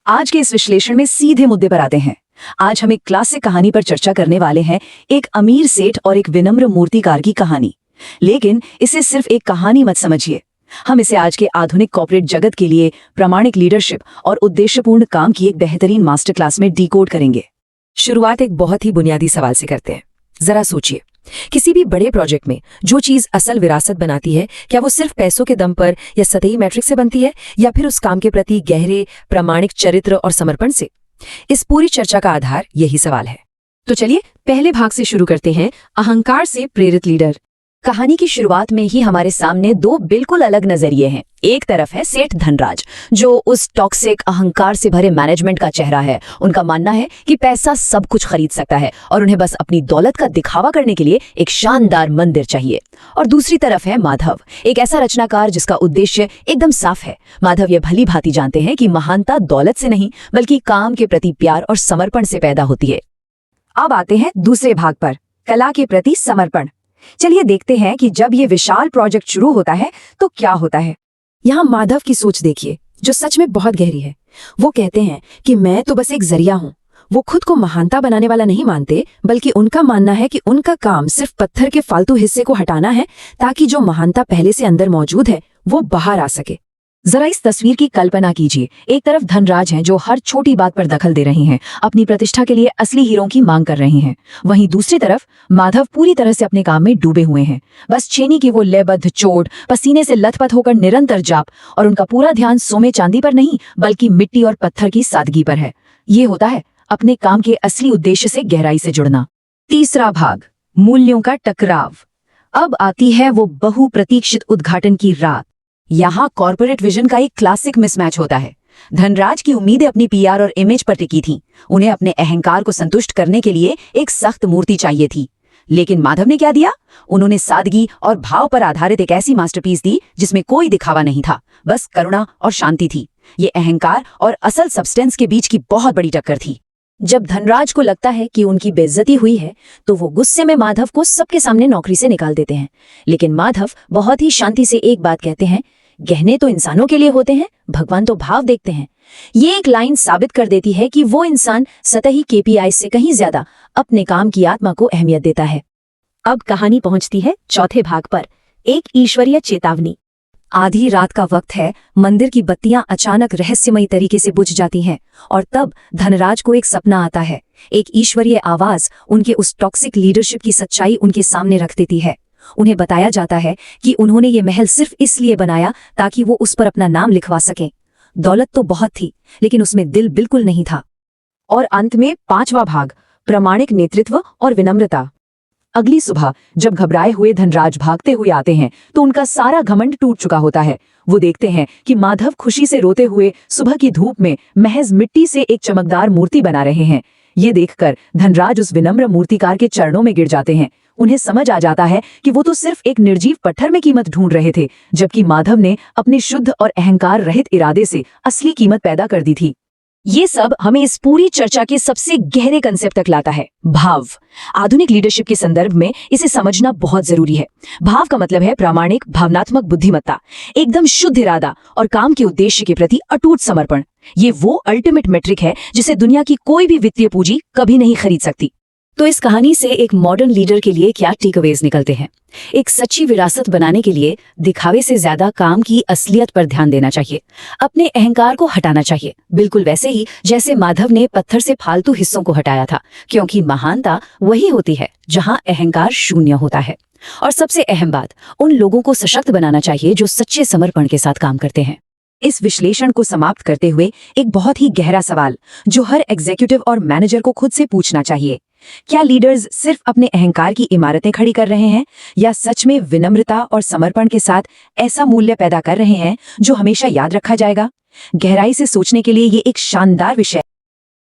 आज के इस विश्लेषण में सीधे मुद्दे पर आते हैं। आज हम एक क्लासिक कहानी पर चर्चा करने वाले हैं, एक अमीर सेठ और एक विनम्र मूर्तिकार की कहानी। लेकिन इसे सिर्फ एक कहानी मत समझिए, हम इसे आज के आधुनिक कॉर्पोरेट जगत के लिए प्रामाणिक लीडरशिप और उद्देश्यपूर्ण काम की एक बेहतरीन मास्टर क्लास में डिकोड करेंगे। शुरुआत एक बहुत ही बुनियादी सवाल से करते हैं। जरा सोचिए, किसी भी बड़े प्रोजेक्ट में जो चीज असल विरासत बनाती है, क्या वो सिर्फ पैसों के दम पर या सतही मैट्रिक से बनती है, या फिर उस काम के प्रति गहरे प्रामाणिक चरित्र और समर्पण से? इस पूरी चर्चा का आधार यही सवाल है। तो चलिए पहले भाग से शुरू करते हैं, अहंकार से प्रेरित लीडर। कहानी की शुरुआत में ही हमारे सामने दो बिल्कुल अलग नजरिए हैं। एक तरफ है सेठ धनराज, जो उस टॉक्सिक अहंकार से भरे मैनेजमेंट का चेहरा है। उनका मानना है कि पैसा सब कुछ खरीद सकता है और उन्हें बस अपनी दौलत का दिखावा करने के लिए एक शानदार मंदिर चाहिए। और दूसरी तरफ है माधव, एक ऐसा रचनाकार जिसका उद्देश्य एकदम साफ है। माधव ये भली भांति जानते हैं कि महानता दौलत से नहीं, बल्कि काम के प्रति प्यार और समर्पण से पैदा होती है। अब आते हैं दूसरे भाग पर, कला के प्रति समर्पण। चलिए देखते हैं कि जब ये विशाल प्रोजेक्ट शुरू होता है तो क्या होता है। यहाँ माधव की सोच देखिए, जो सच में बहुत गहरी है। वो कहते हैं कि मैं तो बस एक जरिया हूँ। वो खुद को महानता बनाने वाला नहीं मानते, बल्कि उनका मानना है कि उनका काम सिर्फ पत्थर के फालतू हिस्से को हटाना है, ताकि जो महानता पहले से अंदर मौजूद है वो बाहर आ सके। जरा इस तस्वीर की कल्पना कीजिए। एक तरफ धनराज हैं, जो हर छोटी बात पर दखल दे रहे हैं, अपनी प्रतिष्ठा के लिए असली हीरों की मांग कर रहे हैं। वहीं दूसरी तरफ माधव पूरी तरह से अपने काम में डूबे हुए हैं। बस छेनी की वो लयबद्ध चोट, पसीने से लथपथ होकर निरंतर जाप, और उनका पूरा ध्यान सोने चांदी पर नहीं, बल्कि मिट्टी और पत्थर की सादगी पर है। ये होता है अपने काम के असली उद्देश्य से गहराई से जुड़ना। तीसरा भाग, मूल्यों का टकराव। अब आती है वो बहुप्रतीक्षित उद्घाटन की रात। यहाँ कॉर्पोरेट विजन का एक क्लासिक मिसमैच होता है। धनराज की उम्मीदें अपनी पीआर और इमेज पर टिकी थीं। उन्हें अपने अहंकार को संतुष्ट करने के लिए एक सख्त मूर्ति चाहिए थी। लेकिन माधव ने क्या दिया? उन्होंने सादगी और भाव पर आधारित एक ऐसी मास्टरपीस दी जिसमें कोई दिखावा नहीं था, बस करुणा और शांति थी। ये अहंकार और असल सब्सटेंस के बीच की बहुत बड़ी टक्कर थी। जब धनराज को लगता है कि उनकी बेइज्जती हुई है, तो वो गुस्से में माधव को सबके सामने नौकरी से निकाल देते हैं। लेकिन माधव बहुत ही शांति से एक बात कहते हैं, गहने तो इंसानों के लिए होते हैं, भगवान तो भाव देखते हैं। ये एक लाइन साबित कर देती है कि वो इंसान सतही केपीआई से कहीं ज्यादा अपने काम की आत्मा को अहमियत देता है। अब कहानी पहुंचती है चौथे भाग पर, एक ईश्वरीय चेतावनी। आधी रात का वक्त है, मंदिर की बत्तियां अचानक रहस्यमयी तरीके से बुझ जाती हैं, और तब धनराज को एक सपना आता है। एक ईश्वरीय आवाज उनके उस टॉक्सिक लीडरशिप की सच्चाई उनके सामने रख देती है। उन्हें बताया जाता है कि उन्होंने ये महल सिर्फ इसलिए बनाया ताकि वो उस पर अपना नाम लिखवा सकें। दौलत तो बहुत थी, लेकिन उसमें दिल बिल्कुल नहीं था। और अंत में पांचवा भाग, प्रामाणिक नेतृत्व और विनम्रता। अगली सुबह जब घबराए हुए धनराज भागते हुए आते हैं, तो उनका सारा घमंड टूट चुका होता है। वो देखते हैं कि माधव खुशी से रोते हुए सुबह की धूप में महज मिट्टी से एक चमकदार मूर्ति बना रहे हैं। ये देखकर धनराज उस विनम्र मूर्तिकार के चरणों में गिर जाते हैं। उन्हें समझ आ जाता है कि वो तो सिर्फ एक निर्जीव पत्थर में कीमत ढूंढ रहे थे, जबकि माधव ने अपने शुद्ध और अहंकार रहित इरादे से असली कीमत पैदा कर दी थी। ये सब हमें इस पूरी चर्चा के सबसे गहरे कंसेप्ट तक लाता है, भाव। आधुनिक लीडरशिप के संदर्भ में इसे समझना बहुत जरूरी है। भाव का मतलब है प्रामाणिक भावनात्मक बुद्धिमत्ता, एकदम शुद्ध इरादा और काम के उद्देश्य के प्रति अटूट समर्पण। ये वो अल्टीमेट मेट्रिक है जिसे दुनिया की कोई भी वित्तीय पूंजी कभी नहीं खरीद सकती। तो इस कहानी से एक मॉडर्न लीडर के लिए क्या टेकअवेज निकलते हैं? एक सच्ची विरासत बनाने के लिए दिखावे से ज्यादा काम की असलियत पर ध्यान देना चाहिए। अपने अहंकार को हटाना चाहिए, बिल्कुल वैसे ही जैसे माधव ने पत्थर से फालतू हिस्सों को हटाया था, क्योंकि महानता वही होती है जहां अहंकार शून्य होता है। और सबसे अहम बात, उन लोगों को सशक्त बनाना चाहिए जो सच्चे समर्पण के साथ काम करते हैं। इस विश्लेषण को समाप्त करते हुए एक बहुत ही गहरा सवाल जो हर एग्जीक्यूटिव और मैनेजर को खुद से पूछना चाहिए, क्या लीडर्स सिर्फ अपने अहंकार की इमारतें खड़ी कर रहे हैं, या सच में विनम्रता और समर्पण के साथ ऐसा मूल्य पैदा कर रहे हैं जो हमेशा याद रखा जाएगा? गहराई से सोचने के लिए ये एक शानदार विषय